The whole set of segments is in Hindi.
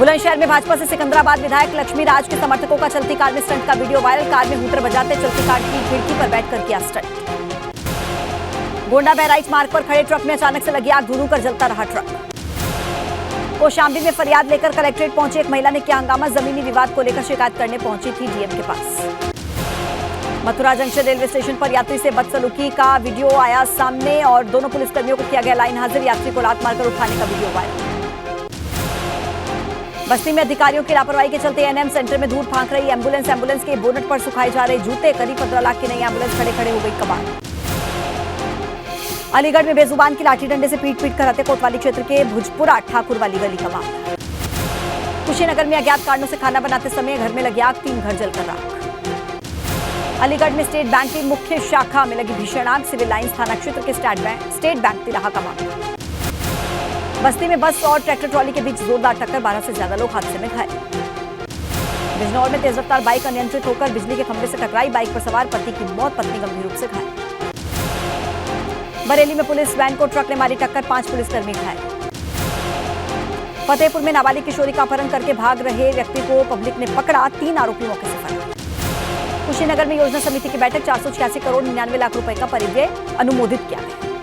बुलंदशहर में भाजपा से सिकंदराबाद विधायक लक्ष्मी राज के समर्थकों का चलती कार में स्टंट का वीडियो वायरल। कार में हूटर बजाते चलती कार की खिड़की पर बैठकर किया स्टंट। गोंडा बहराइच मार्ग पर खड़े ट्रक में अचानक से लगी आग, धुआं कर जलता रहा ट्रक। कौशाम्बी में फरियाद लेकर कलेक्ट्रेट पहुंची एक महिला ने किया हंगामा, जमीनी विवाद को लेकर शिकायत करने पहुंची थी डीएम के पास। मथुरा जंक्शन रेलवे स्टेशन पर यात्री से बदसलूकी का वीडियो आया सामने और दोनों पुलिसकर्मियों को किया गया लाइन हाजिर। यात्री को लात मारकर उठाने का वीडियो वायरल। बस्ती में अधिकारियों की लापरवाही के चलते एएनएम सेंटर में धूल फांक रही एम्बुलेंस। एम्बुलेंस के बोनट पर सुखाए जा रहे जूते। करीब 15 लाख की नई एम्बुलेंस खड़े खड़े हो गई कबाड़। अलीगढ़ में बेजुबान की लाठी डंडे से पीट कर हत्या। कोतवाली क्षेत्र के भुजपुरा ठाकुर वाली गली का मामला। कुशीनगर में अज्ञात कारणों से खाना बनाते समय घर में लगी आग, 3 घर जलकर राख। अलीगढ़ में स्टेट बैंक की मुख्य शाखा में लगी भीषण आग। सिविल लाइंस थाना क्षेत्र के स्टेट बैंक तिराहा का मामला। बस्ती में बस और ट्रैक्टर ट्रॉली के बीच जोरदार टक्कर, 12 से ज्यादा लोग हादसे में घायल। बिजनौर में तेज रफ्तार बाइक अनियंत्रित होकर बिजली के खंभे से टकराई। बाइक पर सवार पति की मौत, पत्नी गंभीर रूप से घायल। बरेली में पुलिस वैन को ट्रक ने मारी टक्कर, 5 पुलिसकर्मी घायल। फतेहपुर में नाबालिग किशोरी का अपहरण करके भाग रहे व्यक्ति को पब्लिक ने पकड़ा, 3 आरोपी मौके से फरार। कुशीनगर में योजना समिति की बैठक, 486 करोड़ 99 लाख रुपए का परिव्यय अनुमोदित किया गया।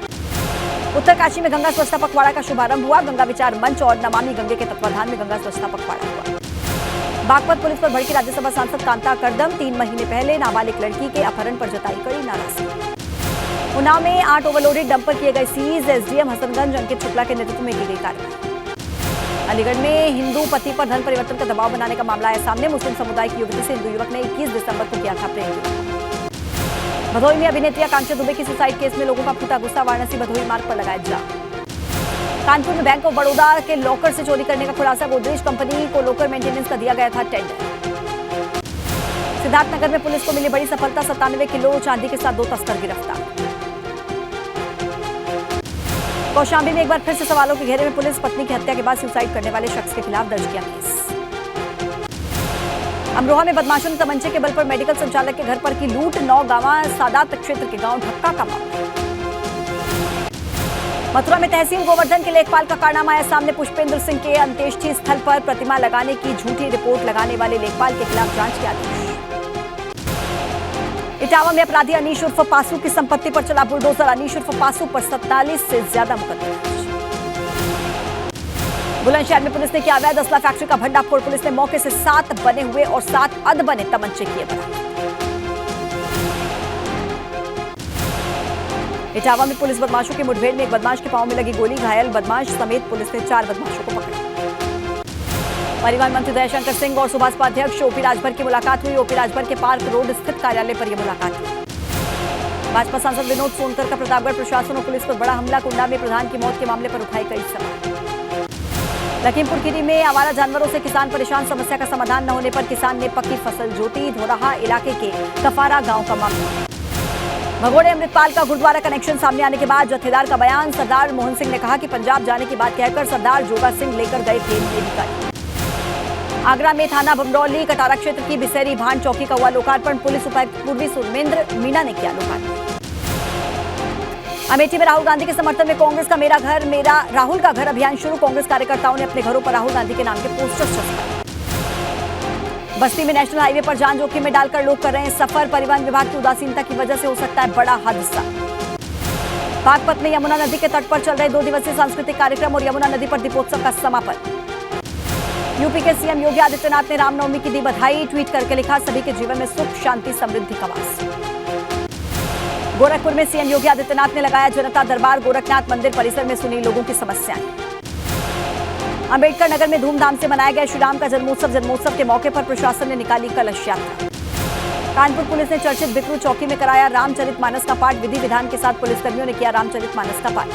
उत्तरकाशी में गंगा स्वच्छता पखवाड़ा का शुभारंभ हुआ। गंगा विचार मंच और नमामि गंगे के तत्वाधान में गंगा स्वच्छता पखवाड़ा हुआ। बागपत पुलिस पर भड़की राज्यसभा सांसद कांता करदम, 3 महीने पहले नाबालिग लड़की के अपहरण पर जताई कड़ी नाराजगी। उन्नाव में 8 ओवरलोडेड डंपर किए गए सीज। एसडीएम हसनगंज अंकित शुक्ला के नेतृत्व में की गई कार्रवाई। अलीगढ़ में हिंदू पति पर धन परिवर्तन का दबाव बनाने का मामला आया सामने। मुस्लिम समुदाय की युवती से हिंदू युवक ने 21 दिसंबर को किया था प्रेम। भदोही में अभिनेत्री आकांक्षा दुबे की सुसाइड केस में लोगों का फूटा गुस्सा। वाराणसी भदोही मार्ग पर लगाया जाम। कानपुर में बैंक ऑफ बड़ौदा के लॉकर से चोरी करने का खुलासा। गोदरेज कंपनी को लॉकर मेंटेनेंस का दिया गया था टेंडर। सिद्धार्थनगर में पुलिस को मिली बड़ी सफलता, 97 किलो चांदी के साथ 2 तस्कर गिरफ्तार। कौशाम्बी में एक बार फिर से सवालों के घेरे में पुलिस। पत्नी की हत्या के बाद सुसाइड करने वाले शख्स के खिलाफ दर्ज किया केस। अमरोहा में बदमाशों ने तमंचे के बल पर मेडिकल संचालक के घर पर की लूट। नौगांवा सादात क्षेत्र के गांव ढक्का का मामला। मथुरा में तहसील गोवर्धन के लेखपाल का कारनामा आया सामने। पुष्पेंद्र सिंह के अंत्येष्टि स्थल पर प्रतिमा लगाने की झूठी रिपोर्ट लगाने वाले लेखपाल के खिलाफ जांच के आदेश। इटावा में अपराधी अनीश उर्फ पासू की संपत्ति पर चला बुलडोजर। अनीश उर्फ पासू पर 47 से ज्यादा मुकदमे। बुलंदशहर में पुलिस ने किया अवैध असला फैक्ट्री का भंडाफोड़। पुलिस ने मौके से 7 बने हुए और 7 अधबने तमंचे किए बरामद। इटावा में पुलिस बदमाशों की मुठभेड़ में एक बदमाश के पांव में लगी गोली, घायल बदमाश समेत पुलिस ने 4 बदमाशों को पकड़ा। परिवहन मंत्री दयाशंकर सिंह और सुभाषपा अध्यक्ष ओपी राजभर की मुलाकात हुई। ओपी राजभर के पार्क रोड स्थित कार्यालय पर यह मुलाकात हुई। भाजपा सांसद विनोद सोनकर का प्रतापगढ़ प्रशासन और पुलिस पर बड़ा हमला। कुंडा में प्रधान की मौत के मामले पर उठाई कई सवाल। लखीमपुर खीरी में आवारा जानवरों से किसान परेशान। समस्या का समाधान न होने पर किसान ने पक्की फसल जोती। धोराहा इलाके के कफारा गांव का मामला। भगोड़े अमृतपाल का गुरुद्वारा कनेक्शन सामने आने के बाद जत्थेदार का बयान। सरदार मोहन सिंह ने कहा कि पंजाब जाने की बात कहकर सरदार जोगा सिंह लेकर गए थे मेडिकल। आगरा में थाना बमरौली कटारा क्षेत्र की बिसेरी भान चौकी का हुआ लोकार्पण। पुलिस उपायुक्त पूर्वी सुमेंद्र मीणा ने किया लोकार्पण। अमेठी में राहुल गांधी के समर्थन में कांग्रेस का मेरा घर मेरा राहुल का घर अभियान शुरू। कांग्रेस कार्यकर्ताओं ने अपने घरों पर राहुल गांधी के नाम के पोस्टर्स चिपकाए। बस्ती में नेशनल हाईवे पर जान जोखिम में डालकर लोग कर रहे हैं सफर। परिवहन विभाग की उदासीनता की वजह से हो सकता है बड़ा हादसा। बागपत में यमुना नदी के तट पर चल रहे 2 दिवसीय सांस्कृतिक कार्यक्रम और यमुना नदी पर दीपोत्सव का समापन। यूपी के सीएम योगी आदित्यनाथ ने रामनवमी की दी बधाई। ट्वीट करके लिखा, सभी के जीवन में सुख शांति समृद्धि का वास। गोरखपुर में सीएम योगी आदित्यनाथ ने लगाया जनता दरबार। गोरखनाथ मंदिर परिसर में सुनी लोगों की समस्याएं। अंबेडकर नगर में धूमधाम से मनाया गया श्रीराम का जन्मोत्सव। जन्मोत्सव के मौके पर प्रशासन ने निकाली कलश यात्रा। कानपुर पुलिस ने चर्चित बिकरू चौकी में कराया रामचरितमानस का पाठ। विधि विधान के साथ पुलिसकर्मियों ने किया रामचरितमानस का पाठ।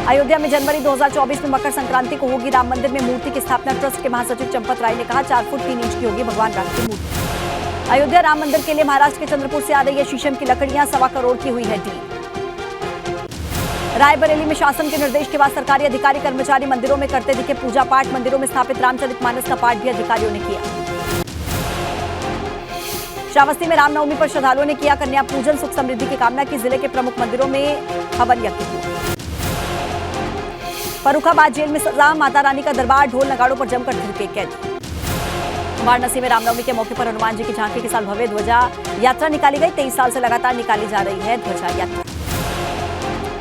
अयोध्या में जनवरी 2024 में मकर संक्रांति को होगी राम मंदिर में मूर्ति की स्थापना। ट्रस्ट के महासचिव चंपत राय ने कहा 4 फुट 3 इंच की होगी भगवान राम की मूर्ति। अयोध्या राम मंदिर के लिए महाराष्ट्र के चंद्रपुर से आ रही है शीशम की लकड़ियां। 1.25 करोड़ की हुई है डील। रायबरेली में शासन के निर्देश के बाद सरकारी अधिकारी कर्मचारी मंदिरों में करते दिखे पूजा पाठ। मंदिरों में स्थापित रामचरितमानस का पाठ भी अधिकारियों ने किया। श्रावस्ती में रामनवमी पर श्रद्धालुओं ने किया कन्या पूजन। सुख समृद्धि की कामना की। जिले के प्रमुख मंदिरों में हवन यज्ञ हुआ। फर्रुखाबाद जेल में सजा, माता रानी का दरबार, ढोल नगाड़ों पर जमकर थिरके कैदी। वाराणसी में रामनवमी के मौके पर हनुमान जी की झांकी के साथ भव्य ध्वजा यात्रा निकाली गई। 23 साल से लगातार निकाली जा रही है ध्वजा यात्रा।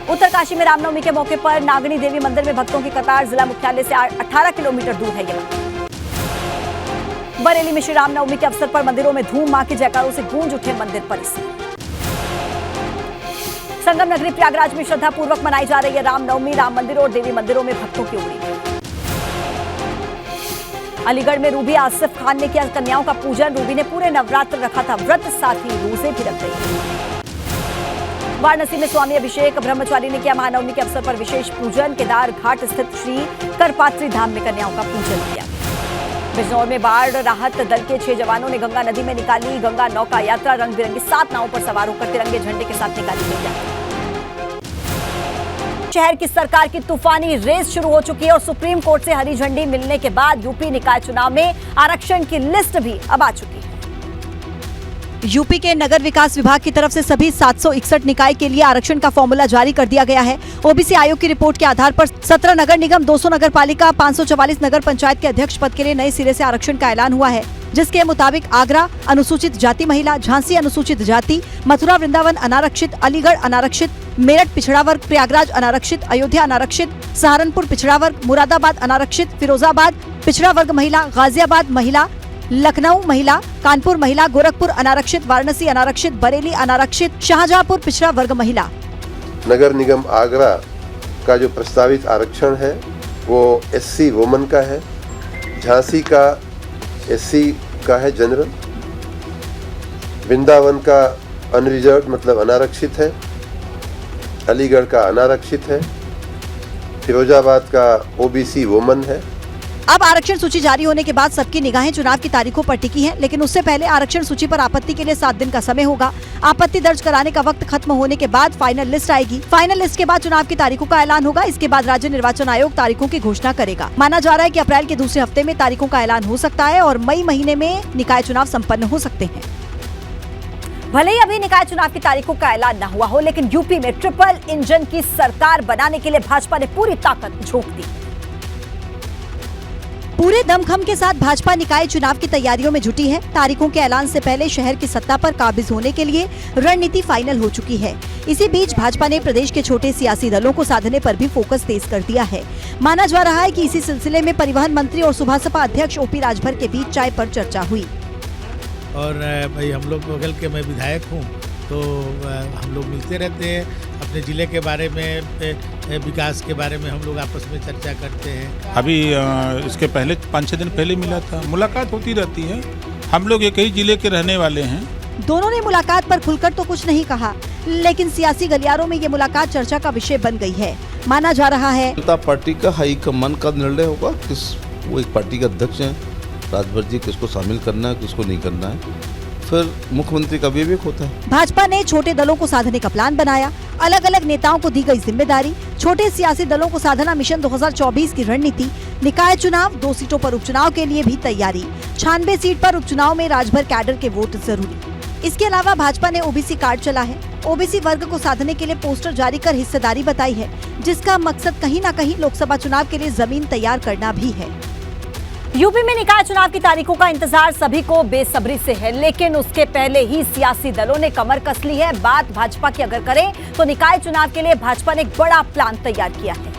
उत्तरकाशी में रामनवमी के मौके पर नागनी देवी मंदिर में भक्तों की कतार, जिला मुख्यालय से 18 किलोमीटर दूर है ये। बरेली में श्री रामनवमी के अवसर पर मंदिरों में धूम, मां के जयकारों से गूंज उठे मंदिर परिसर। संगम नगरी प्रयागराज में श्रद्धा पूर्वक मनाई जा रही है रामनवमी। राम मंदिरों और देवी मंदिरों में भक्तों की उमड़ी। अलीगढ़ में रूबी आसिफ खान ने किया कन्याओं का पूजन। रूबी ने पूरे नवरात्र रखा था व्रत, साथ ही रोजे भी रख गई। वाराणसी में स्वामी अभिषेक ब्रह्मचारी ने किया महानवमी के अवसर पर विशेष पूजन। केदार घाट स्थित श्री करपात्री धाम में कन्याओं का पूजन किया। बिजनौर में बाढ़ राहत दल के 6 जवानों ने गंगा नदी में निकाली गंगा नौका यात्रा। रंग बिरंगी 7 नावों पर सवार होकर तिरंगे झंडे के साथ निकाली गई यात्रा। शहर की सरकार की तूफानी रेस शुरू हो चुकी है और सुप्रीम कोर्ट से हरी झंडी मिलने के बाद यूपी निकाय चुनाव में आरक्षण की लिस्ट भी अब आ चुकी है। यूपी के नगर विकास विभाग की तरफ से सभी 761 निकाय के लिए आरक्षण का फॉर्मूला जारी कर दिया गया है। ओबीसी आयोग की रिपोर्ट के आधार पर 17 नगर निगम, 200 नगर पालिका, 544 नगर पंचायत के अध्यक्ष पद के लिए नए सिरे से आरक्षण का ऐलान हुआ है, जिसके मुताबिक आगरा अनुसूचित जाति महिला, झांसी अनुसूचित जाति, मथुरा वृंदावन अनारक्षित, अलीगढ़ अनारक्षित, मेरठ पिछड़ा वर्ग, प्रयागराज अनारक्षित, अयोध्या अनारक्षित, सहारनपुर पिछड़ा वर्ग, मुरादाबाद अनारक्षित, फिरोजाबाद पिछड़ा वर्ग महिला, गाजियाबाद महिला, लखनऊ महिला, कानपुर महिला, गोरखपुर अनारक्षित, वाराणसी अनारक्षित, बरेली अनारक्षित, शाहजहांपुर पिछड़ा वर्ग महिला। नगर निगम आगरा का जो प्रस्तावित आरक्षण है वो एससी वुमन का है, झांसी का एससी का है जनरल, वृंदावन का अनरिजर्व मतलब अनारक्षित है, अलीगढ़ का अनारक्षित है, फिरोजाबाद का ओबीसी वुमन है। अब आरक्षण सूची जारी होने के बाद सबकी निगाहें चुनाव की तारीखों पर टिकी हैं, लेकिन उससे पहले आरक्षण सूची पर आपत्ति के लिए 7 दिन का समय होगा। आपत्ति दर्ज कराने का वक्त खत्म होने के बाद फाइनल लिस्ट आएगी। फाइनल लिस्ट के बाद चुनाव की तारीखों का ऐलान होगा। इसके बाद राज्य निर्वाचन आयोग तारीखों की घोषणा करेगा। माना जा रहा है कि अप्रैल के दूसरे हफ्ते में तारीखों का ऐलान हो सकता है और मई महीने में निकाय चुनाव सम्पन्न हो सकते हैं। भले ही अभी निकाय चुनाव की तारीखों का ऐलान न हुआ हो, लेकिन यूपी में ट्रिपल इंजन की सरकार बनाने के लिए भाजपा ने पूरी ताकत झोंक दी। पूरे दमखम के साथ भाजपा निकाय चुनाव की तैयारियों में जुटी है। तारीखों के ऐलान से पहले शहर की सत्ता पर काबिज होने के लिए रणनीति फाइनल हो चुकी है। इसी बीच भाजपा ने प्रदेश के छोटे सियासी दलों को साधने पर भी फोकस तेज कर दिया है। माना जा रहा है कि इसी सिलसिले में परिवहन मंत्री और सुभासपा अध्यक्ष ओपी राजभर के बीच चाय पर चर्चा हुई। और भाई हम लोग बगल के मैं विधायक हूँ, तो हम लोग मिलते रहते हैं, अपने ज़िले के बारे में, विकास के बारे में हम लोग आपस में चर्चा करते हैं। अभी इसके पहले 5-6 दिन पहले मिला था, मुलाकात होती रहती है। हम लोग एक ही जिले के रहने वाले हैं। दोनों ने मुलाकात पर खुलकर तो कुछ नहीं कहा, लेकिन सियासी गलियारों में ये मुलाकात चर्चा का विषय बन गई है। माना जा रहा है जनता पार्टी का हाईकमान का निर्णय होगा, वो एक पार्टी के अध्यक्ष हैं राजभर जी, किसको शामिल करना है किसको नहीं करना है, फिर मुख्यमंत्री का विवेक होता है। भाजपा ने छोटे दलों को साधने का प्लान बनाया। अलग अलग नेताओं को दी गई जिम्मेदारी। छोटे सियासी दलों को साधना मिशन 2024 की रणनीति। निकाय चुनाव, 2 सीटों पर उपचुनाव के लिए भी तैयारी। 96 सीट पर उपचुनाव में राजभर कैडर के वोट जरूरी। इसके अलावा भाजपा ने ओबीसी कार्ड चला है। ओबीसी वर्ग को साधने के लिए पोस्टर जारी कर हिस्सेदारी बताई है, जिसका मकसद कहीं न कहीं लोकसभा चुनाव के लिए जमीन तैयार करना भी है। यूपी में निकाय चुनाव की तारीखों का इंतजार सभी को बेसब्री से है, लेकिन उसके पहले ही सियासी दलों ने कमर कस ली है। बात भाजपा की अगर करें तो निकाय चुनाव के लिए भाजपा ने एक बड़ा प्लान तैयार किया है।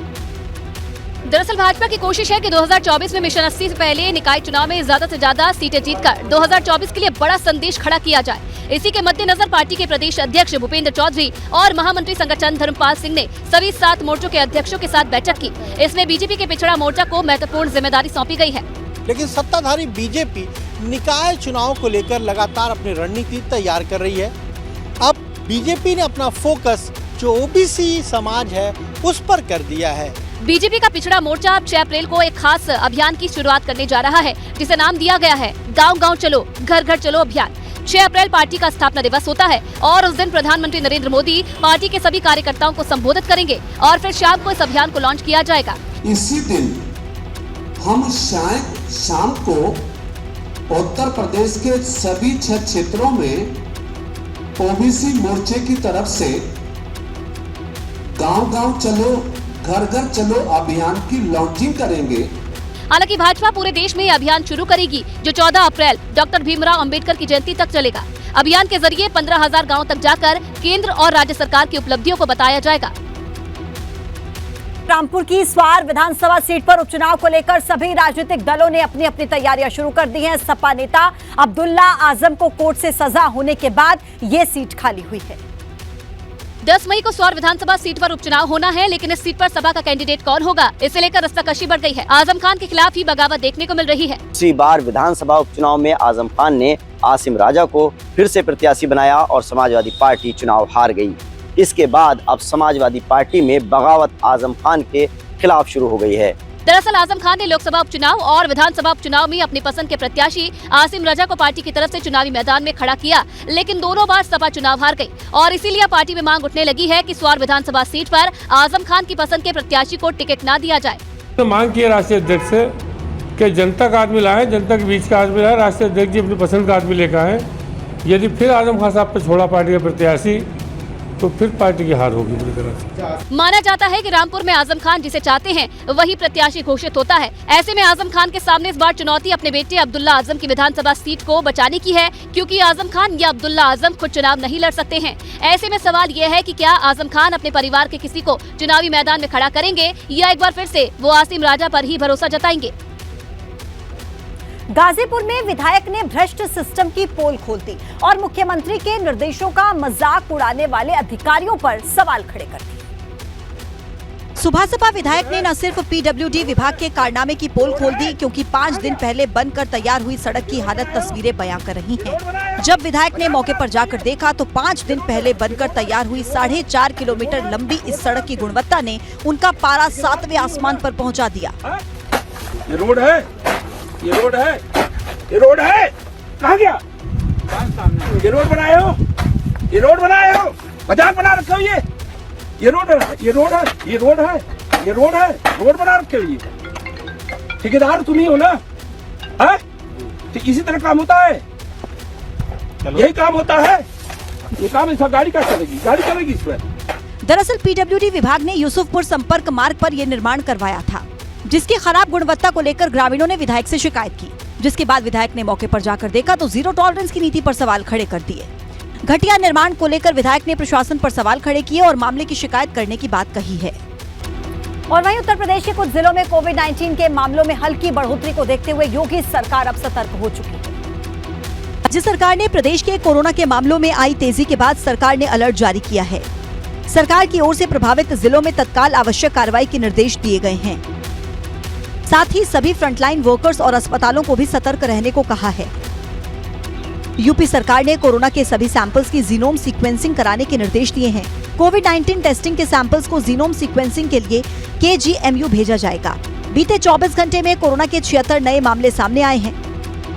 दरअसल भाजपा की कोशिश है कि 2024 में मिशन 80 से पहले निकाय चुनाव में ज्यादा से ज्यादा सीटें जीतकर 2024 के लिए बड़ा संदेश खड़ा किया जाए। इसी के मद्देनजर पार्टी के प्रदेश अध्यक्ष भूपेंद्र चौधरी और महामंत्री संगठन धर्मपाल सिंह ने सभी 7 मोर्चों के अध्यक्षों के साथ बैठक की। इसमें बीजेपी के पिछड़ा मोर्चा को महत्वपूर्ण जिम्मेदारी सौंपी गई है। लेकिन सत्ताधारी बीजेपी निकाय चुनाव को लेकर लगातार अपनी रणनीति तैयार कर रही है। अब बीजेपी ने अपना फोकस जो ओबीसी समाज है उस पर कर दिया है। बीजेपी का पिछड़ा मोर्चा अब 6 अप्रैल को एक खास अभियान की शुरुआत करने जा रहा है, जिसे नाम दिया गया है गांव गांव चलो घर घर चलो अभियान। 6 अप्रैल पार्टी का स्थापना दिवस होता है और उस दिन प्रधानमंत्री नरेंद्र मोदी पार्टी के सभी कार्यकर्ताओं को संबोधित करेंगे और फिर शाम को इस अभियान को लॉन्च किया जाएगा। इसी दिन हम शायद शाम को उत्तर प्रदेश के सभी 6 क्षेत्रों में ओबीसी मोर्चे की तरफ से गांव गांव चलो घर घर चलो अभियान की लॉन्चिंग करेंगे। हालांकि भाजपा पूरे देश में ये अभियान शुरू करेगी जो 14 अप्रैल डॉक्टर भीमराव अंबेडकर की जयंती तक चलेगा। अभियान के जरिए 15,000 गाँव तक जाकर केंद्र और राज्य सरकार की उपलब्धियों को बताया जाएगा। रामपुर की स्वार विधानसभा सीट पर उपचुनाव को लेकर सभी राजनीतिक दलों ने अपनी अपनी तैयारियां शुरू कर दी हैं। सपा नेता अब्दुल्ला आजम को कोर्ट से सजा होने के बाद ये सीट खाली हुई है। 10 मई को स्वार विधानसभा सीट पर उपचुनाव होना है, लेकिन इस सीट पर सपा का कैंडिडेट कौन होगा, इसे लेकर रस्साकशी बढ़ गई है। आजम खान के खिलाफ ही बगावत देखने को मिल रही है। इसी बार विधानसभा उपचुनाव में आजम खान ने आसिम राजा को फिर से प्रत्याशी बनाया और समाजवादी पार्टी चुनाव हार गई। इसके बाद अब समाजवादी पार्टी में बगावत आजम खान के खिलाफ शुरू हो गई है। दरअसल आजम खान ने लोकसभा उपचुनाव और विधानसभा उपचुनाव में अपनी पसंद के प्रत्याशी आसिम राजा को पार्टी की तरफ से चुनावी मैदान में खड़ा किया, लेकिन दोनों बार सपा चुनाव हार गई और इसीलिए पार्टी में मांग उठने लगी है कि स्वार विधानसभा सीट पर आजम खान की पसंद के प्रत्याशी को टिकट न दिया जाए। तो मांग की राष्ट्रीय अध्यक्ष से कि जनता का आदमी लाए, जनता के बीच का आदमी लाए, राष्ट्रीय अध्यक्ष जी अपनी पसंद का आदमी लेकर आए। यदि फिर आजम खान साहब पर छोड़ा पार्टी का प्रत्याशी तो फिर पार्टी की हार होगी पूरी तरह से। माना जाता है कि रामपुर में आजम खान जिसे चाहते हैं वही प्रत्याशी घोषित होता है। ऐसे में आजम खान के सामने इस बार चुनौती अपने बेटे अब्दुल्ला आजम की विधानसभा सीट को बचाने की है, क्योंकि आजम खान या अब्दुल्ला आजम खुद चुनाव नहीं लड़ सकते हैं। ऐसे में सवाल ये है कि क्या आजम खान अपने परिवार के किसी को चुनावी मैदान में खड़ा करेंगे या एक बार फिर से वो आसिम राजा पर ही भरोसा जताएंगे। गाजीपुर में विधायक ने भ्रष्ट सिस्टम की पोल खोल दी और मुख्यमंत्री के निर्देशों का मजाक उड़ाने वाले अधिकारियों पर सवाल खड़े कर दिए। सुभासपा विधायक ने न सिर्फ पीडब्ल्यूडी विभाग के कारनामे की पोल खोल दी, क्योंकि 5 दिन पहले बनकर तैयार हुई सड़क की हालत तस्वीरें बयां कर रही हैं। जब विधायक ने मौके पर जाकर देखा तो 5 दिन पहले बनकर तैयार हुई 4.5 किलोमीटर लंबी इस सड़क की गुणवत्ता ने उनका पारा 7वें आसमान पर पहुँचा दिया। ये रोड है, ये रोड है, ये रोड है, कहाँ गया? ये रोड बनाए हो, ये रोड बनाए हो, मजाक बना रखे हो। ये रोड है, ये रोड है, ये रोड है, ये रोड है, रोड बना रखे हो। ये ठेकेदार तुम ही हो ना? है? तो इसी तरह काम होता है, यही काम होता है। ये काम ऐसा गाड़ी का चलेगी, गाड़ी चलेगी इस पर। दरअसल पीडब्ल्यूडी विभाग ने यूसुफपुर संपर्क मार्ग पर यह निर्माण करवाया था, जिसकी खराब गुणवत्ता को लेकर ग्रामीणों ने विधायक से शिकायत की, जिसके बाद विधायक ने मौके पर जाकर देखा तो जीरो टॉलरेंस की नीति पर सवाल खड़े कर दिए। घटिया निर्माण को लेकर विधायक ने प्रशासन पर सवाल खड़े किए और मामले की शिकायत करने की बात कही है। और वहीं उत्तर प्रदेश के कुछ जिलों में कोविड-19 के मामलों में हल्की बढ़ोतरी को देखते हुए योगी सरकार अब सतर्क हो चुकी है। राज्य सरकार ने प्रदेश के कोरोना के मामलों में आई तेजी के बाद सरकार ने अलर्ट जारी किया है। सरकार की ओर से प्रभावित जिलों में तत्काल आवश्यक कार्रवाई के निर्देश दिए गए हैं। साथ ही सभी फ्रंटलाइन वर्कर्स और अस्पतालों को भी सतर्क रहने को कहा है। यूपी सरकार ने कोरोना के सभी सैंपल्स की जीनोम सीक्वेंसिंग कराने के निर्देश दिए हैं। कोविड-19 टेस्टिंग के सैंपल्स को जीनोम सीक्वेंसिंग के लिए KGMU भेजा जाएगा। बीते 24 घंटे में कोरोना के 76 नए मामले सामने आए हैं।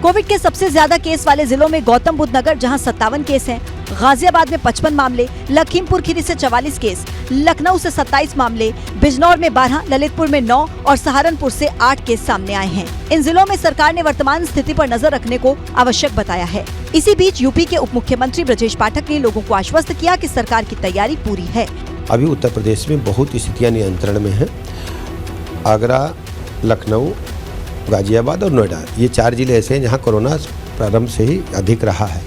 कोविड के सबसे ज्यादा केस वाले जिलों में गौतम बुद्ध नगर जहां 57 केस हैं, गाजियाबाद में 55 मामले, लखीमपुर खीरी से 44 केस, लखनऊ से 27 मामले, बिजनौर में 12, ललितपुर में 9 और सहारनपुर से 8 केस सामने आए हैं। इन जिलों में सरकार ने वर्तमान स्थिति पर नजर रखने को आवश्यक बताया है। इसी बीच यूपी के उप मुख्यमंत्री ब्रजेश पाठक ने लोगों को आश्वस्त किया कि सरकार की तैयारी पूरी है। अभी उत्तर प्रदेश में बहुत स्थितियां नियंत्रण में हैं। आगरा, लखनऊ, गाजियाबाद और नोएडा, ये 4 जिले ऐसे हैं जहां कोरोना प्रारंभ से ही अधिक रहा है।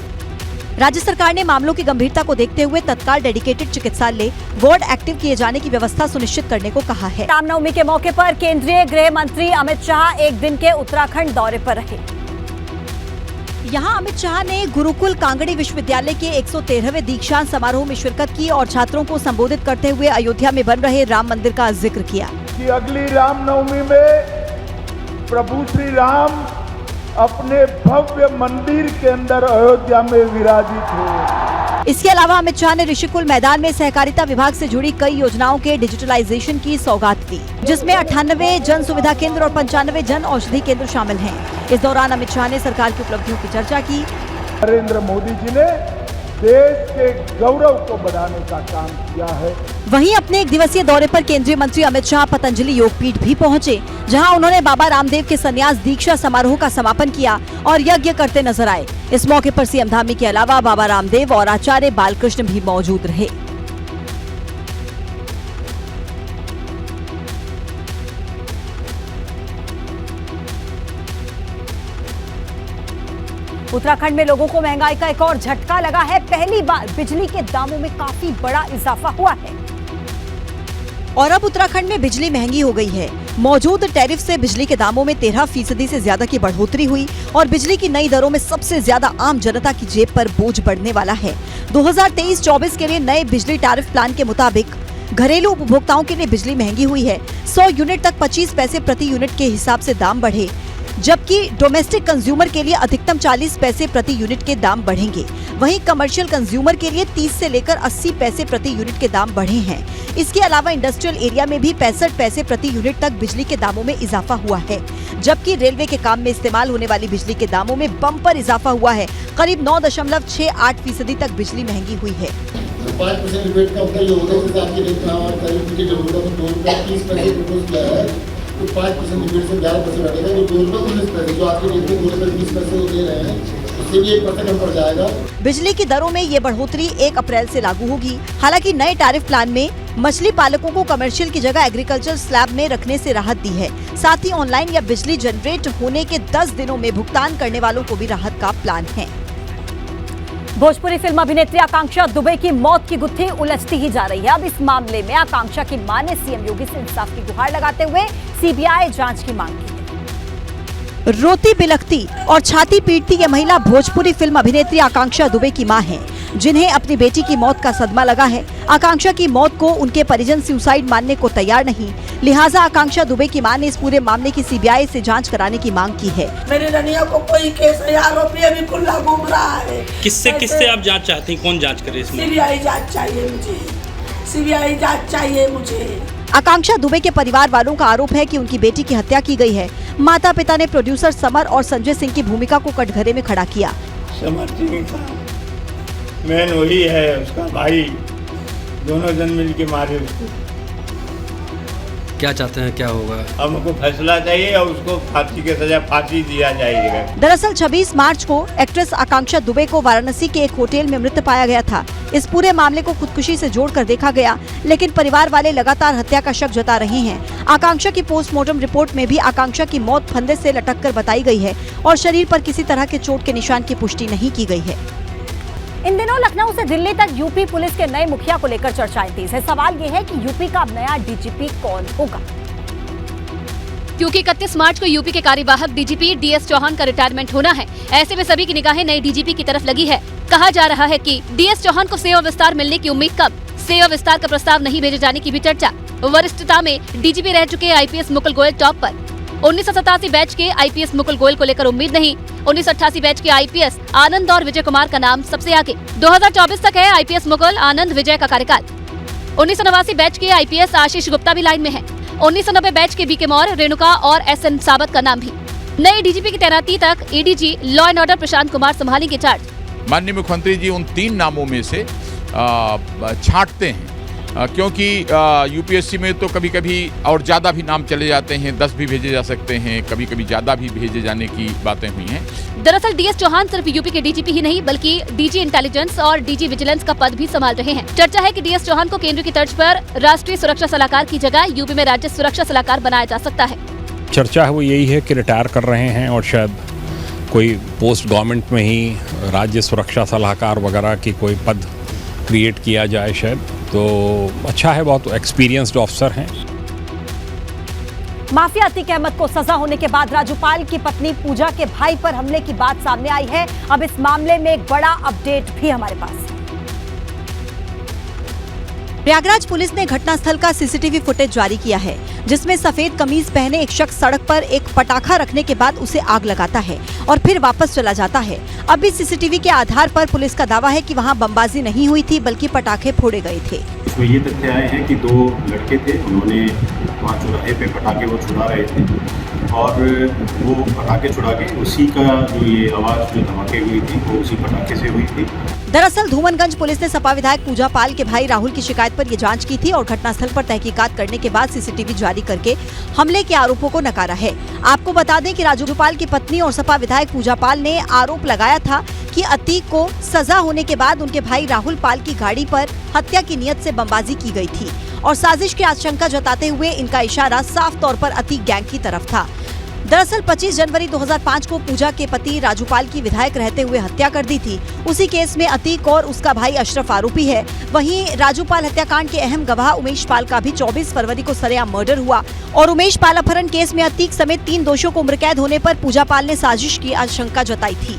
राज्य सरकार ने मामलों की गंभीरता को देखते हुए तत्काल डेडिकेटेड चिकित्सालय वार्ड एक्टिव किए जाने की व्यवस्था सुनिश्चित करने को कहा है। रामनवमी के मौके पर केंद्रीय गृह मंत्री अमित शाह एक दिन के उत्तराखंड दौरे पर रहे। यहाँ अमित शाह ने गुरुकुल कांगड़ी विश्वविद्यालय के 113वें दीक्षांत समारोह में शिरकत की और छात्रों को संबोधित करते हुए अयोध्या में बन रहे राम मंदिर का जिक्र किया कि अगली रामनवमी में प्रभु श्री राम अपने भव्य मंदिर के अंदर अयोध्या में विराजित हो। इसके अलावा अमित शाह ने ऋषिकुल मैदान में सहकारिता विभाग से जुड़ी कई योजनाओं के डिजिटलाइजेशन की सौगात दी, जिसमें 98 जन सुविधा केंद्र और 95 जन औषधि केंद्र शामिल हैं। इस दौरान अमित शाह ने सरकार की उपलब्धियों की चर्चा की। नरेंद्र मोदी जी ने देश के गौरव को बढ़ाने का काम किया है। वहीं अपने 1 दिवसीय दौरे पर केंद्रीय मंत्री अमित शाह पतंजलि योगपीठ भी पहुंचे, जहां उन्होंने बाबा रामदेव के संन्यास दीक्षा समारोह का समापन किया और यज्ञ करते नजर आए। इस मौके पर सीएम धामी के अलावा बाबा रामदेव और आचार्य बालकृष्ण भी मौजूद रहे। उत्तराखंड में लोगों को महंगाई का एक और झटका लगा है। पहली बार बिजली के दामों में काफी बड़ा इजाफा हुआ है और अब उत्तराखंड में बिजली महंगी हो गई है। मौजूद टैरिफ से बिजली के दामों में 13% से ज्यादा की बढ़ोतरी हुई और बिजली की नई दरों में सबसे ज्यादा आम जनता की जेब पर बोझ बढ़ने वाला है। 2023-24 के लिए नए बिजली टैरिफ प्लान के मुताबिक घरेलू उपभोक्ताओं के लिए बिजली महंगी हुई है। 100 यूनिट तक 25 पैसे प्रति यूनिट के हिसाब से दाम बढ़े, जबकि डोमेस्टिक कंज्यूमर के लिए अधिकतम 40 पैसे प्रति यूनिट के दाम बढ़ेंगे। वहीं कमर्शियल कंज्यूमर के लिए 30 से लेकर 80 पैसे प्रति यूनिट के दाम बढ़े हैं। इसके अलावा इंडस्ट्रियल एरिया में भी 65 पैसे प्रति यूनिट तक बिजली के दामों में इजाफा हुआ है, जबकि रेलवे के काम में इस्तेमाल होने वाली बिजली के दामों में बम्पर इजाफा हुआ है। करीब 9.68% तक बिजली महंगी हुई है। 5% रिबेट का होता है, जो होता है आपकी रेट का और करीब टिकट जो होगा तो 2 रुपये 30 पैसे प्रपोज किया है, तो 5% रिबेट से 11% बढ़ेगा, जो 2 रुपये 19 पैसे जो आपके रेट में 2 रुपये 20 पैसे वो दे रहे हैं, उससे भी 1% कम पड़ जाएगा। बिजली की दरों में ये बढ़ोतरी 1 अप्रैल से लागू होगी। हालांकि नए टैरिफ प्लान में मछली पालकों को कमर्शियल की जगह एग्रीकल्चर स्लैब में रखने से राहत दी है। साथ ही ऑनलाइन या बिजली जनरेट होने के 10 दिनों में भुगतान करने वालों को भी राहत का प्लान है। भोजपुरी फिल्म अभिनेत्री आकांक्षा दुबे की मौत की गुत्थी उलझती ही जा रही है। अब इस मामले में आकांक्षा की मां ने सीएम योगी से इंसाफ की गुहार लगाते हुए सीबीआई जांच की मांग की। रोती बिलखती और छाती पीटती ये महिला भोजपुरी फिल्म अभिनेत्री आकांक्षा दुबे की मां है, जिन्हें अपनी बेटी की मौत का सदमा लगा है। आकांक्षा की मौत को उनके परिजन सुसाइड मानने को तैयार नहीं, लिहाजा आकांक्षा दुबे की मां ने इस पूरे मामले की सीबीआई से जांच कराने की मांग की है। मेरी रनिया को कोई केस है, आरोपी अभी खुला घूम रहा है। किससे आप जांच चाहती हैं? कौन जांच करे इसमें? सीबीआई जांच चाहिए मुझे, सीबीआई जांच चाहिए मुझे। आकांक्षा दुबे के परिवार वालों का आरोप है कि उनकी बेटी की हत्या की गई है। माता पिता ने प्रोड्यूसर समर और संजय सिंह की भूमिका को कटघरे में खड़ा किया। समर सिंह का मैन वही है, उसका भाई, दोनों जन मिल के मारे उसको। क्या चाहते हैं, क्या होगा? अब हमको फैसला चाहिए और उसको फांसी की सजा फांसी दिया जाएगा। दरअसल 26 मार्च को एक्ट्रेस आकांक्षा दुबे को वाराणसी के एक होटल में मृत पाया गया था। इस पूरे मामले को खुदकुशी से जोड़कर देखा गया, लेकिन परिवार वाले लगातार हत्या का शक जता रहे हैं। आकांक्षा की पोस्टमार्टम रिपोर्ट में भी आकांक्षा की मौत फंदे से लटककर बताई गई है और शरीर पर किसी तरह के चोट के निशान की पुष्टि नहीं की गई है। इन दिनों लखनऊ से दिल्ली तक यूपी पुलिस के नए मुखिया को लेकर चर्चाएं तेज है। सवाल ये है कि यूपी का अब नया डीजीपी कौन होगा? क्योंकि 31 मार्च को यूपी के कार्यवाहक डीजीपी डीएस चौहान का रिटायरमेंट होना है, ऐसे में सभी की निगाहें नए डीजीपी की तरफ लगी है। कहा जा रहा है कि डीएस चौहान को सेवा विस्तार मिलने की उम्मीद कम, सेवा विस्तार का प्रस्ताव नहीं भेजे जाने की भी चर्चा। वरिष्ठता में डीजीपी रह चुके आईपीएस मुकुल गोयल टॉप पर। 1987 बैच के आईपीएस मुकुल गोयल को लेकर उम्मीद नहीं। 1988 बैच के आईपीएस आनंद और विजय कुमार का नाम सबसे आगे। 2024 तक है आईपीएस मुकुल आनंद विजय का कार्यकाल। 1989 बैच के आईपीएस आशीष गुप्ता भी लाइन में है। 1990 बैच के बीके मौर्य, रेणुका और एसएन सावत का नाम भी। नए डीजीपी की तैनाती तक ADG law and order Prashant Kumar संभालेंगे चार्ज। माननीय मुख्यमंत्री जी उन 3 नामों में से छांटते हैं, क्योंकि यूपीएससी में तो कभी कभी और ज़्यादा भी नाम चले जाते हैं, 10 भी भेजे जा सकते हैं, कभी कभी ज़्यादा भी भेजे जाने की बातें हुई हैं। दरअसल डीएस चौहान सिर्फ यूपी के डीजीपी ही नहीं बल्कि डीजी इंटेलिजेंस और डीजी विजिलेंस का पद भी संभाल रहे हैं। चर्चा है कि डीएस चौहान को केंद्र की तर्ज पर राष्ट्रीय सुरक्षा सलाहकार की जगह यूपी में राज्य सुरक्षा सलाहकार बनाया जा सकता है। चर्चा है वो यही है कि रिटायर कर रहे हैं और शायद कोई पोस्ट गवर्नमेंट में ही राज्य सुरक्षा सलाहकार वगैरह की कोई पद क्रिएट किया जाए शायद, तो अच्छा है, बहुत एक्सपीरियंस्ड ऑफिसर हैं। माफिया अतीक अहमद को सजा होने के बाद राजूपाल की पत्नी पूजा के भाई पर हमले की बात सामने आई है। अब इस मामले में एक बड़ा अपडेट भी हमारे पास है। प्रयागराज पुलिस ने घटनास्थल का सीसीटीवी फुटेज जारी किया है, जिसमें सफेद कमीज पहने एक शख्स सड़क पर एक पटाखा रखने के बाद उसे आग लगाता है और फिर वापस चला जाता है। अब इस सीसीटीवी के आधार पर पुलिस का दावा है कि वहां बमबाजी नहीं हुई थी बल्कि पटाखे फोड़े गए थे। इसमें ये तथ्य आए हैं कि 2 लड़के थे, उन्होंने वहाँ चौराहे पे पटाखे वो छुड़ा रहे थे और वो पटाखे छुड़ा के उसी का जो ये आवाज़ जो धमाके हुई थी वो उसी पटाखे से हुई थी। दरअसल धूमनगंज पुलिस ने सपा विधायक पूजा पाल के भाई राहुल की शिकायत पर ये जांच की थी और घटनास्थल पर तहकीकात करने के बाद सीसीटीवी जारी करके हमले के आरोपों को नकारा है। आपको बता दें कि राजूपाल की पत्नी और सपा विधायक पूजा पाल ने आरोप लगाया था कि अतीक को सजा होने के बाद उनके भाई राहुल पाल की गाड़ी पर हत्या की नियत से बमबाजी की गई थी और साजिश की आशंका जताते हुए इनका इशारा साफ तौर पर अतीक गैंग की तरफ था। दरअसल 25 जनवरी 2005 को पूजा के पति राजूपाल की विधायक रहते हुए हत्या कर दी थी। उसी केस में अतीक और उसका भाई अशरफ आरोपी है। वहीं राजूपाल हत्याकांड के अहम गवाह उमेश पाल का भी 24 फरवरी को सरेआम मर्डर हुआ और उमेश पाल अपहरण केस में अतीक समेत 3 दोषियों को उम्र कैद होने पर पूजा पाल ने साजिश की आशंका जताई थी।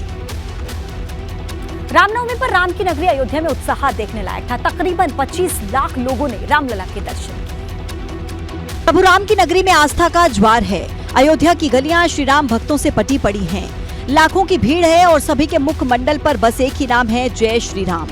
रामनवमी पर राम की नगरी अयोध्या में उत्साह देखने लायक था। तकरीबन 25 लाख लोगों ने रामलला के दर्शन किए। प्रभु राम की नगरी में आस्था का ज्वार है। अयोध्या की गलियां श्री राम भक्तों से पटी पड़ी हैं। लाखों की भीड़ है और सभी के मुख मंडल पर बस एक ही नाम है, जय श्री राम।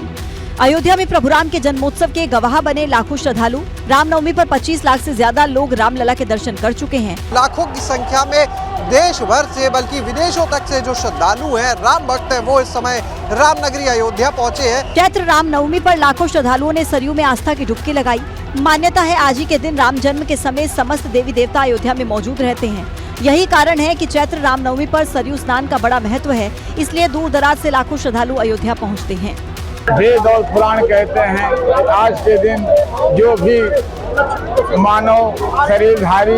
अयोध्या में प्रभु राम के जन्मोत्सव के गवाह बने लाखों श्रद्धालु। रामनवमी पर 25 लाख से ज्यादा लोग रामलला के दर्शन कर चुके हैं। लाखों की संख्या में देश भर से बल्कि विदेशों तक से जो श्रद्धालु हैं, राम भक्त हैं, वो इस समय रामनगरी अयोध्या पहुंचे हैं। चैत्र रामनवमी पर लाखों श्रद्धालुओं ने सरयू में आस्था की डुबकी लगाई। मान्यता है आज ही के दिन राम जन्म के समय समस्त देवी देवता अयोध्या में मौजूद रहते हैं। यही कारण है कि चैत्र रामनवमी पर सरयू स्नान का बड़ा महत्व है, इसलिए दूर दराज से लाखों श्रद्धालु अयोध्या पहुंचते हैं। वेद और पुराण कहते हैं आज के दिन जो भी मानव शरीरधारी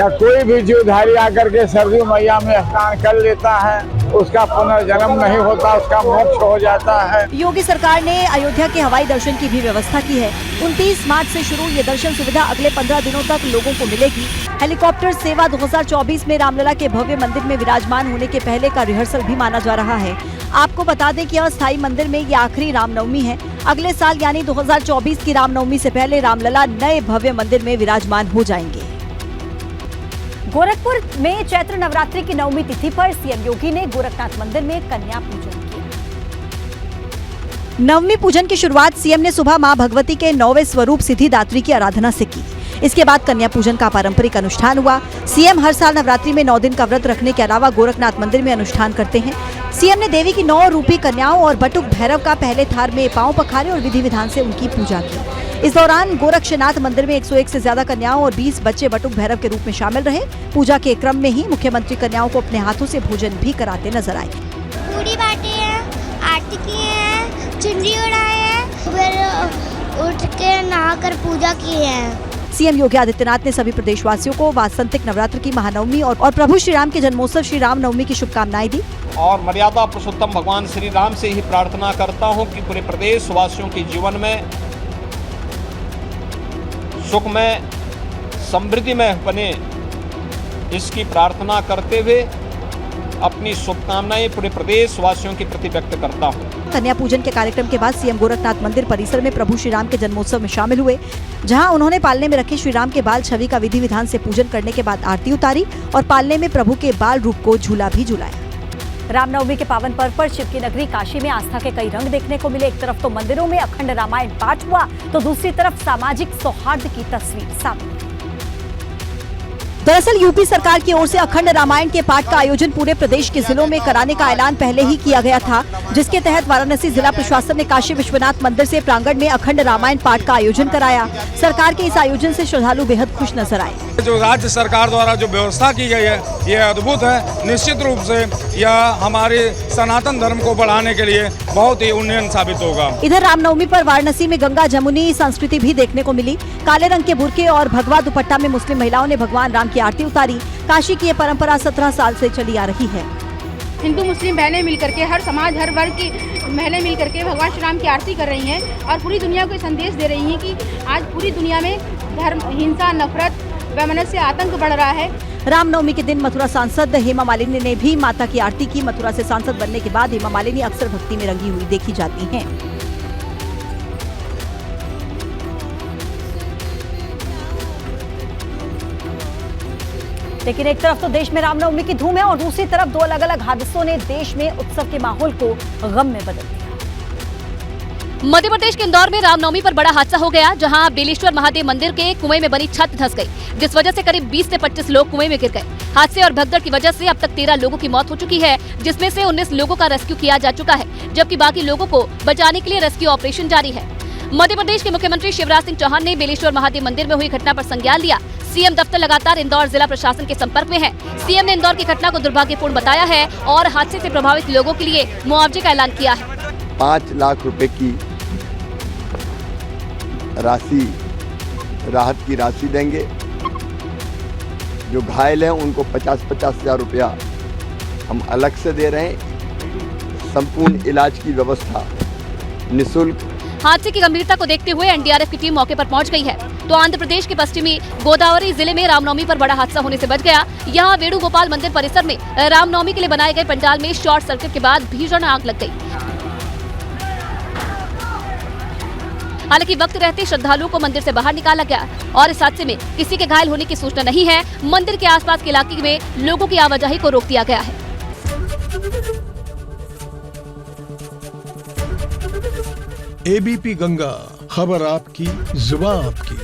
या कोई भी जीवधारी आकर के सरयू मैया में स्नान कर लेता है, उसका पुनर्जन्म नहीं होता, उसका मोक्ष हो जाता है। योगी सरकार ने अयोध्या के हवाई दर्शन की भी व्यवस्था की है। 29 मार्च से शुरू ये दर्शन सुविधा अगले 15 दिनों तक लोगों को मिलेगी। हेलीकॉप्टर सेवा 2024 में रामलला के भव्य मंदिर में विराजमान होने के पहले का रिहर्सल भी माना जा रहा है। आपको बता दें कि अस्थायी मंदिर में ये आखिरी रामनवमी है। अगले साल यानी 2024 की रामनवमी से पहले रामलला नए भव्य मंदिर में विराजमान हो जाएंगे। गोरखपुर में चैत्र नवरात्रि की 9वीं तिथि पर सीएम योगी ने गोरखनाथ मंदिर में कन्या पूजन किया। 9वीं पूजन की शुरुआत सीएम ने सुबह मां भगवती के 9वें स्वरूप सिद्धिदात्री की आराधना से की। इसके बाद कन्या पूजन का पारंपरिक अनुष्ठान हुआ। सीएम हर साल नवरात्रि में 9 दिन का व्रत रखने के अलावा गोरखनाथ मंदिर में अनुष्ठान करते हैं। सीएम ने देवी की 9 रूपी कन्याओं और बटुक भैरव का पहले थार में पांव पखारे और विधि विधान से उनकी पूजा की। इस दौरान गोरक्षनाथ मंदिर में 101 से ज्यादा कन्याओं और 20 बच्चे बटुक भैरव के रूप में शामिल रहे। पूजा के क्रम में ही मुख्यमंत्री कन्याओं को अपने हाथों से भोजन भी कराते नजर आए। पूरी बाटी है, आरती की है, चुनरी उड़ाए है, फिर उठ के नहाकर पूजा की है। सीएम योगी आदित्यनाथ ने सभी प्रदेशवासियों को वासंतिक नवरात्र की महानवमी और प्रभु श्री राम के जन्मोत्सव श्री राम नवमी की शुभकामनाएं दी। और मर्यादा पुरुषोत्तम भगवान श्री राम से ही प्रार्थना करता हूं कि पूरे प्रदेश वासियों के जीवन में सुख में समृद्धि में बने, इसकी प्रार्थना करते हुए अपनी शुभकामनाएं पूरे प्रदेश वासियों के प्रति व्यक्त करता हूं। कन्या पूजन के कार्यक्रम के बाद सीएम गोरखनाथ मंदिर परिसर में प्रभु श्री राम के जन्मोत्सव में शामिल हुए, जहां उन्होंने पालने में रखे श्री राम के बाल छवि का विधि विधान से पूजन करने के बाद आरती उतारी और पालने में प्रभु के बाल रूप को झूला भी झुलाया। रामनवमी के पावन पर्व पर शिव की नगरी काशी में आस्था के कई रंग देखने को मिले। एक तरफ तो मंदिरों में अखंड रामायण पाठ हुआ, तो दूसरी तरफ सामाजिक सौहार्द की तस्वीर सामने। दरअसल यूपी सरकार की ओर से अखंड रामायण के पाठ का आयोजन पूरे प्रदेश के जिलों में कराने का ऐलान पहले ही किया गया था, जिसके तहत वाराणसी जिला प्रशासन ने काशी विश्वनाथ मंदिर से प्रांगण में अखंड रामायण पाठ का आयोजन कराया। सरकार के इस आयोजन से श्रद्धालु बेहद खुश नजर आए। जो राज्य सरकार द्वारा जो व्यवस्था की गई है, ये अद्भुत है। निश्चित रूप से यह हमारे सनातन धर्म को बढ़ाने के लिए बहुत ही उन्नयन साबित होगा। इधर रामनवमी पर वाराणसी में गंगा जमुनी संस्कृति भी देखने को मिली। काले रंग के बुर्के और भगवा दुपट्टा में मुस्लिम महिलाओं ने भगवान राम की आरती उतारी। काशी की ये परंपरा 17 साल से चली आ रही है। हिंदू मुस्लिम बहनें मिलकर के, हर समाज हर वर्ग की महिलाएं मिलकर के भगवान श्री राम की आरती कर रही हैं और पूरी दुनिया को संदेश दे रही हैं कि आज पूरी दुनिया में धर्म, हिंसा, नफरत, वैमनस्य, आतंक बढ़ रहा है। रामनवमी के दिन मथुरा सांसद हेमा मालिनी ने भी माता की आरती की। मथुरा से सांसद बनने के बाद हेमा मालिनी अक्सर भक्ति में रंगी हुई देखी जाती हैं। लेकिन एक तरफ तो देश में रामनवमी की धूम है और दूसरी तरफ 2 अलग अलग हादसों ने देश में उत्सव के माहौल को गम में बदल दिया। मध्य प्रदेश के इंदौर में रामनवमी पर बड़ा हादसा हो गया, जहां बेलेश्वर महादेव मंदिर के कुएं में बनी छत धंस गई, जिस वजह से करीब 20 से 25 लोग कुएं में गिर गए। हादसे और भगदड़ की वजह से अब तक 13 लोगों की मौत हो चुकी है, जिसमें से 19 लोगों का रेस्क्यू किया जा चुका है, जबकि बाकी लोगों को बचाने के लिए रेस्क्यू ऑपरेशन जारी है। मध्य प्रदेश के मुख्यमंत्री शिवराज सिंह चौहान ने बेलेश्वर महादेव मंदिर में हुई घटना पर संज्ञान लिया। सीएम दफ्तर लगातार इंदौर जिला प्रशासन के संपर्क में है। सीएम ने इंदौर की घटना को दुर्भाग्यपूर्ण बताया है और हादसे से प्रभावित लोगों के लिए मुआवजे का ऐलान किया है। 5 लाख रुपए की राशि, राहत की राशि देंगे जो घायल हैं उनको 50-50 हज़ार रुपया हम अलग से दे रहे हैं। संपूर्ण इलाज की व्यवस्था निःशुल्क। हादसे की गंभीरता को देखते हुए एनडीआरएफ की टीम मौके पर पहुंच गई है। तो आंध्र प्रदेश के पश्चिमी गोदावरी जिले में रामनवमी पर बड़ा हादसा होने से बच गया। यहाँ वेणुगोपाल मंदिर परिसर में रामनवमी के लिए बनाए गए पंडाल में शॉर्ट सर्किट के बाद भीषण आग लग गई। हालांकि वक्त रहते श्रद्धालुओं को मंदिर से बाहर निकाला गया और इस हादसे में किसी के घायल होने की सूचना नहीं है। मंदिर के आसपास के इलाके में लोगों की आवाजाही को रोक दिया गया है। एबीपी गंगा, खबर आपकी, जुबान आपकी।